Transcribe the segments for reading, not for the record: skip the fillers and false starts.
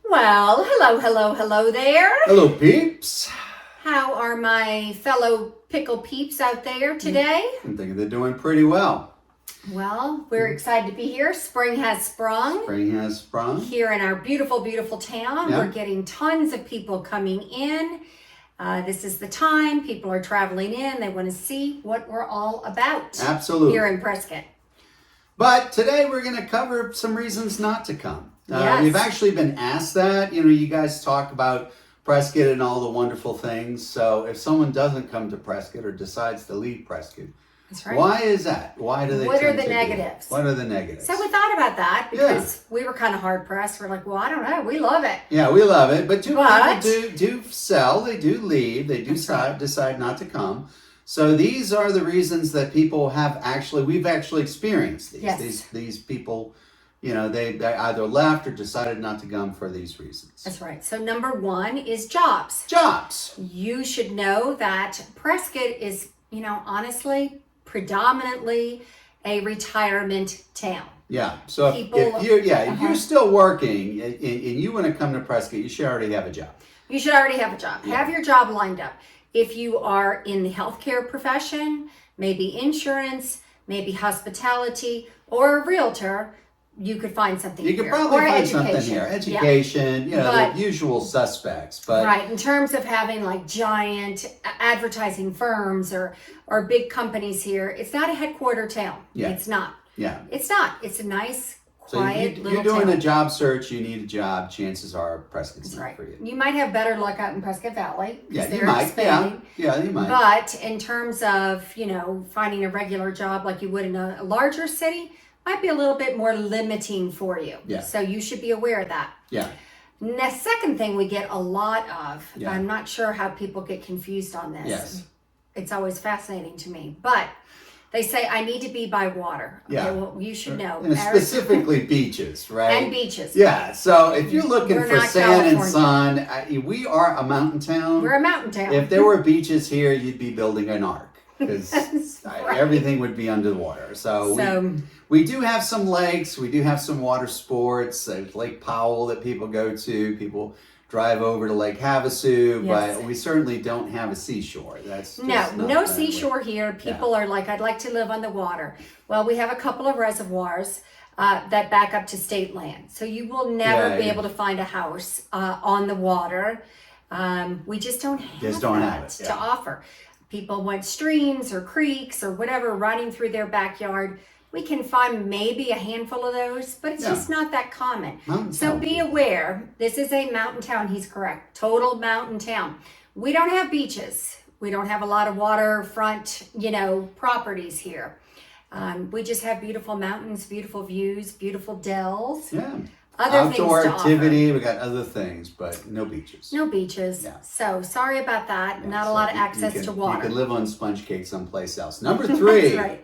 Well, hello there. Hello, peeps. How are my fellow pickle peeps out there today? I'm thinking they're doing pretty well. Well, we're excited to be here. Spring has sprung. Spring has sprung. Here in our beautiful, beautiful town. Yeah. We're getting tons of people coming in. This is the time. People are traveling in. They want to see what we're all about. Absolutely. Here in Prescott. But today we're going to cover some reasons not to come. Yes. We've actually been asked that. You know, you guys talk about Prescott and all the wonderful things. So if someone doesn't come to Prescott or decides to leave Prescott, That's right. why is that? Why do they? What are tend the to do negatives? that? What are the negatives? So we thought about that because we were kind of hard pressed. We're like, well, I don't know. We love it. Yeah, we love it, but people But- do sell. They do leave. They do decide not to come. So these are the reasons that people have we've actually experienced these. Yes. These people, you know, they either left or decided not to come for these reasons. That's right. So number one is jobs. Jobs. You should know that Prescott is, honestly, predominantly a retirement town. Yeah. So if you're still working and you want to come to Prescott, you should already have a job. You should already have a job. Yeah. Have your job lined up. If you are in the healthcare profession, maybe insurance, maybe hospitality, or a realtor, you could find something You here. could probably Or find something education. here. Yeah. Education, But- the usual suspects. But Right, in terms of having like giant advertising firms or big companies here, it's not a headquarter town. Yeah. It's not. yeah. It's not. It's a nice, So quiet you're little doing town. a job search, you need a job, chances are Prescott's That's not right. for you. You might have better luck out in Prescott Valley because Yeah, you they're might. expanding. Yeah, you might. But in terms of, finding a regular job like you would in a larger city, might be a little bit more limiting for you. Yeah. So you should be aware of that. Yeah. The second thing we get a lot of, Yeah. I'm not sure how people get confused on this. Yes. It's always fascinating to me. But they say, I need to be by water. Okay, Yeah. well, you should know. And specifically beaches, right? And beaches. Yeah, so if you're looking We're for not sand and California. sun, we are a mountain town. We're a mountain town. If there were beaches here, you'd be building an ark because right. everything would be under the water. So we do have some lakes. We do have some water sports. There's Lake Powell that people go to. People drive over to Lake Havasu, Yes. but we certainly don't have a seashore. That's just not no that seashore here. People are like, I'd like to live on the water. Well, we have a couple of reservoirs that back up to state land. So you will never be able to find a house on the water. We just don't have that to offer. People want streams or creeks or whatever running through their backyard. We can find maybe a handful of those, but it's just not that common. So be aware, this is a mountain town. He's correct. Total mountain town. We don't have beaches. We don't have a lot of waterfront, properties here. We just have beautiful mountains, beautiful views, beautiful dells. Yeah. Other Outdoor things to activity, we got other things, but no beaches. No beaches. Yeah. So sorry about that. Yeah, Not a so lot of you access can- to water. You can live on sponge cake someplace else. Number 3. That's right.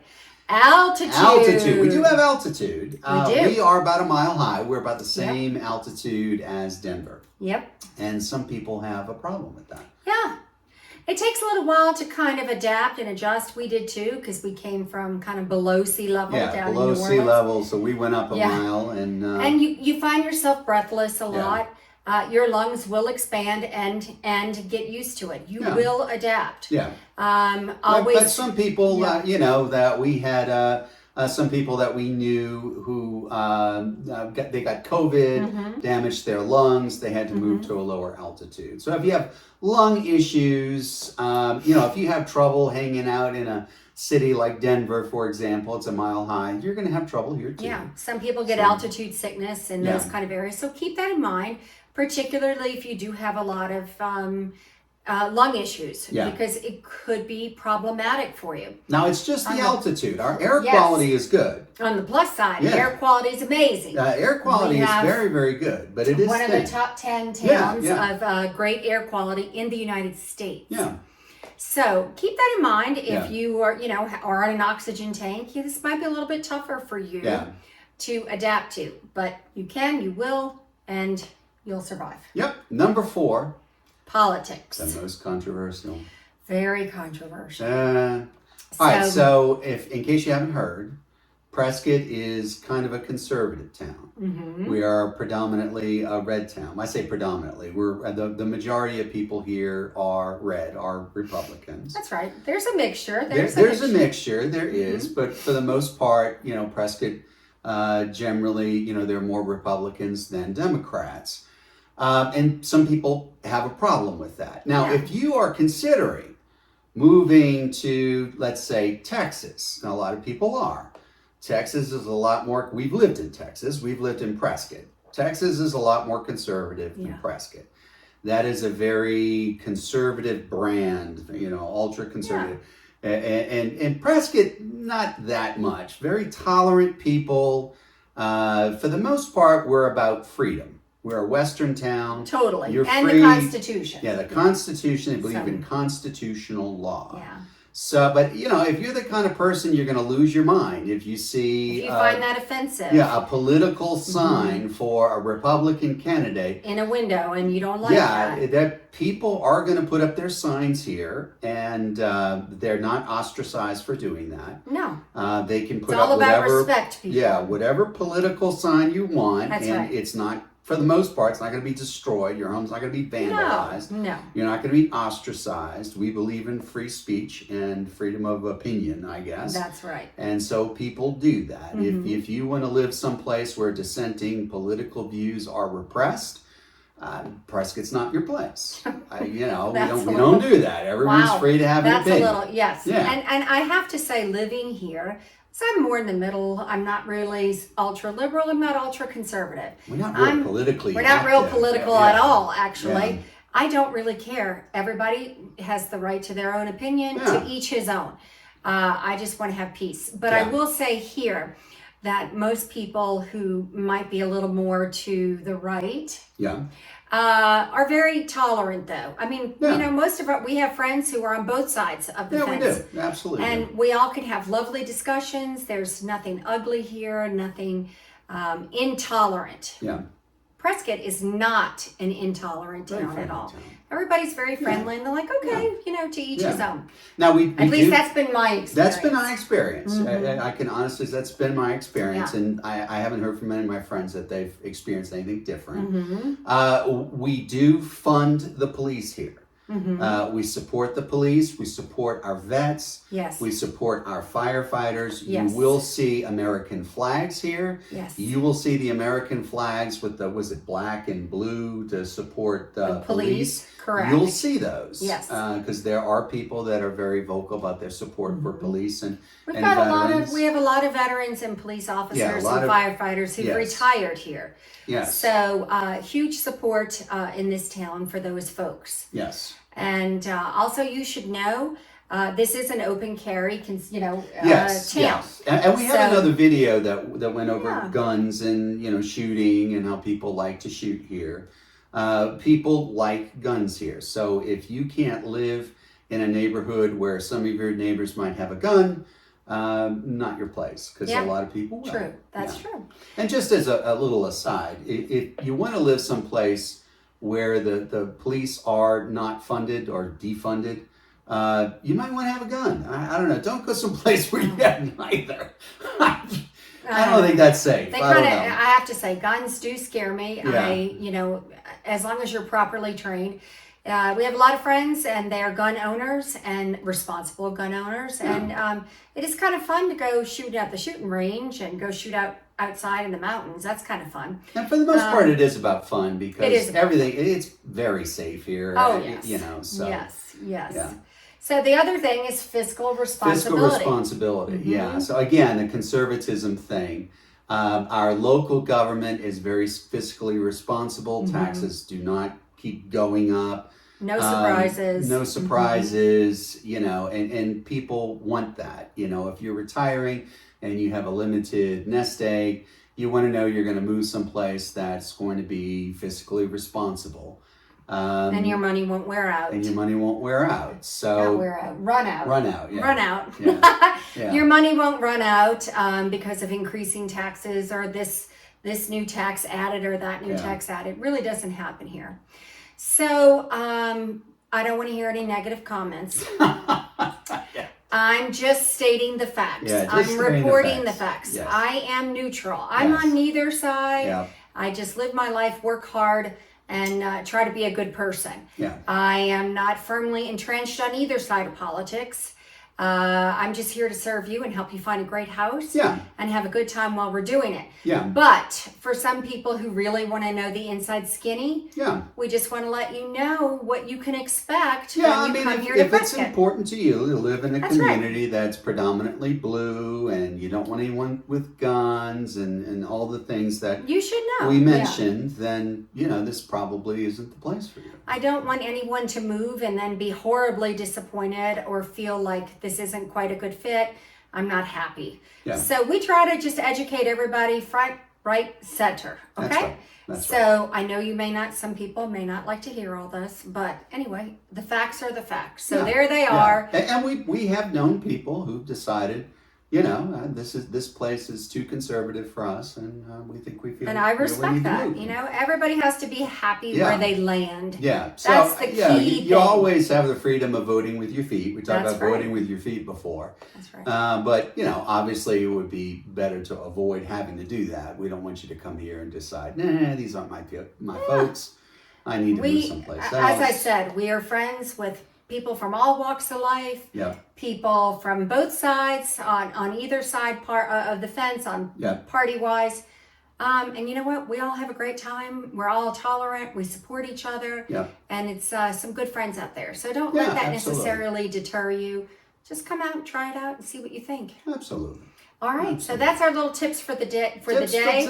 Altitude. Altitude. We do have altitude. We do. We are about a mile high. We're about the same altitude as Denver. Yep. And some people have a problem with that. Yeah. It takes a little while to kind of adapt and adjust. We did too, because we came from kind of below sea level down below in New sea Orleans. level. So we went up a mile. And you find yourself breathless a lot. Your lungs will expand and get used to it. You will adapt. Yeah. Always. But some people, that we had some people that we knew who they got COVID, damaged their lungs. They had to move to a lower altitude. So if you have lung issues, if you have trouble hanging out in a city like Denver, for example, it's a mile high, you're going to have trouble here too. Yeah, some people get altitude sickness in those kind of areas. So keep that in mind, particularly if you do have a lot of lung issues, because it could be problematic for you. Now, it's just the altitude. Our air quality is good. On the plus side, air quality is amazing. Air quality is very, very good, but it is one of the top 10 towns of great air quality in the United States. Yeah. So keep that in mind if you are, are on an oxygen tank. This might be a little bit tougher for you to adapt to, but you will, and you'll survive. Yep. Number 4. Politics. The most controversial. Very controversial. All right, so if in case you haven't heard, Prescott is kind of a conservative town. We are predominantly a red town. I say predominantly. We're the majority of people here are red, are Republicans. That's right. There's a mixture. There's a mixture. There is, but for the most part, Prescott generally, there are more Republicans than Democrats, and some people have a problem with that. Now, if you are considering moving to, let's say, Texas, and a lot of people are. Texas is a lot more, we've lived in Texas, we've lived in Prescott. Texas is a lot more conservative than Prescott. That is a very conservative brand, ultra conservative. And Prescott, not that much. Very tolerant people. For the most part, we're about freedom. We're a Western town. Totally. You're and free. The Constitution. Yeah, the Constitution. They believe in constitutional law. Yeah. So, but if you're the kind of person, you're going to lose your mind if you see. If you find that offensive. Yeah, a political sign for a Republican candidate in a window, and you don't like that. Yeah, that people are going to put up their signs here, and they're not ostracized for doing that. No. They can put it's all up about whatever. Respect, people. Yeah, whatever political sign you want, That's and right. it's not. For the most part, it's not going to be destroyed. Your home's not going to be vandalized. No. You're not going to be ostracized. We believe in free speech and freedom of opinion, I guess. That's right. And so people do that. If you want to live someplace where dissenting political views are repressed, Prescott's not your place. We don't do that. Everyone's free to have an opinion. That's a little, yes. Yeah. And I have to say, living here, so I'm more in the middle. I'm not really ultra liberal. I'm not ultra conservative. We're not real politically. We're not real political at all, actually. Yeah. I don't really care. Everybody has the right to their own opinion, to each his own. I just want to have peace. But I will say here that most people who might be a little more to the right are very tolerant, though. I mean, most of we have friends who are on both sides of the fence. Yeah, we do. Absolutely. And we all can have lovely discussions. There's nothing ugly here, nothing intolerant. Yeah. Prescott is not an intolerant town at all. Everybody's very friendly, and they're like, okay, to each his own. Now at least that's been my experience. That's been my experience. I can honestly say that's been my experience, and I haven't heard from any of my friends that they've experienced anything different. We do fund the police here. We support the police. We support our vets. Yes. We support our firefighters. Yes. You will see American flags here. Yes. You will see the American flags with black and blue to support the police. Correct. You'll see those. Yes. Because there are people that are very vocal about their support for police and we and have veterans. a lot of veterans and police officers and firefighters who've retired here. Yes. So huge support in this town for those folks. Yes. And also, you should know this is an open carry, town. Yes. And we have another video that went over guns and shooting and how people like to shoot here. People like guns here. So if you can't live in a neighborhood where some of your neighbors might have a gun, not your place, because a lot of people will. True. That's true. And just as a little aside, if you want to live someplace where the police are not funded or defunded, you might want to have a gun. I don't know. Don't go someplace where you have neither. I don't think that's safe. I have to say, guns do scare me. As long as you're properly trained. We have a lot of friends, and they are gun owners and responsible gun owners. And it is kind of fun to go shoot at the shooting range and go shoot outside in the mountains. That's kind of fun. And for the most part, it is about fun because it's very safe here. Oh, yes. So. Yes. Yeah. So the other thing is fiscal responsibility. Fiscal responsibility, yeah. So again, the conservatism thing. Our local government is very fiscally responsible. Taxes do not keep going up. No surprises. No surprises, and people want that. If you're retiring and you have a limited nest egg, you want to know you're going to move someplace that's going to be fiscally responsible. And your money won't wear out. So not wear out. Run out. Yeah. Run out. Yeah. Your money won't run out because of increasing taxes or this new tax added or that new tax added. It really doesn't happen here. So I don't want to hear any negative comments. I'm just stating the facts. Yeah, just I'm stating the reporting the facts. facts. Yes. I am neutral. I'm Yes. on neither side. Yeah. I just live my life, work hard, and try to be a good person. Yeah. I am not firmly entrenched on either side of politics. I'm just here to serve you and help you find a great house Yeah. and have a good time while we're doing it. Yeah. But for some people who really want to know the inside skinny, Yeah. we just want to let you know what you can expect Yeah, I when you mean, come if here to it's Prescott. important to you to live in a That's right. community that's predominantly blue and you don't want anyone with guns and all the things that You should know. we Yeah. mentioned, then, this probably isn't the place for you. I don't want anyone to move and then be horribly disappointed or feel like this isn't quite a good fit. I'm not happy. Yeah. So we try to just educate everybody front, right, center. Okay? That's right. That's So I know some people may not like to hear all this, but anyway, the facts are the facts. So Yeah. there they Yeah. are. And we have known people who've decided, this place is too conservative for us, and we think we feel. And I we respect need to that. move. Everybody has to be happy Yeah. where they land. Yeah, so That's the key you thing. always have the freedom of voting with your feet. We talked That's about right. voting with your feet before, That's right. but obviously it would be better to avoid having to do that. We don't want you to come here and decide, nah, these aren't my folks. I need to move someplace else. As I said, we are friends with people from all walks of life. Yeah. People from both sides, on either side part of the fence, party wise. And you know what? We all have a great time. We're all tolerant. We support each other. Yeah. And it's some good friends out there. So don't Yeah, let that absolutely. necessarily deter you. Just come out and try it out and see what you think. Absolutely. All right. Absolutely. So that's our little tips for the day. Tips for today.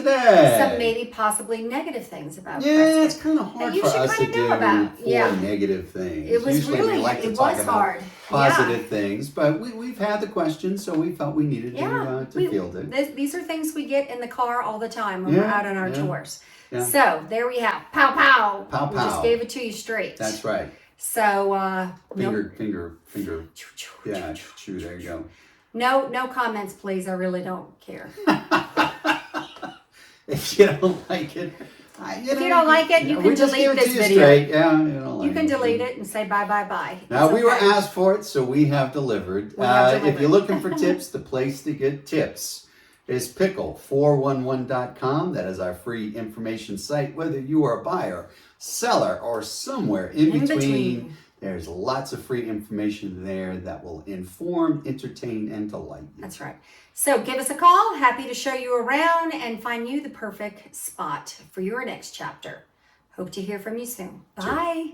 Some maybe possibly negative things about Yeah, Prescott. it's kind of hard That you for should us to kinda know do about. four Yeah. negative things. It was Usually really, we like to it talk was about hard. positive things, but we've had the questions, so we felt we needed Yeah, to field it. These are things we get in the car all the time when we're Yeah, out on our yeah, tours. yeah. So there we have pow pow. Pow, We just pow. gave it to you straight. That's right. So Finger. Yeah, chew. There you go. no comments, please. I really don't care. If you don't like it, If you don't like it, you can we just delete give it this to you video. straight. Yeah, you don't like You can delete it and say bye bye bye. Now, It's we were okay. asked for it, so we have delivered. We have If delivered. you're looking for tips, the place to get tips is Pickle411.com. That is our free information site. Whether you are a buyer, seller, or somewhere in between, there's lots of free information there that will inform, entertain, and delight you. That's right. So give us a call. Happy to show you around and find you the perfect spot for your next chapter. Hope to hear from you soon. Bye.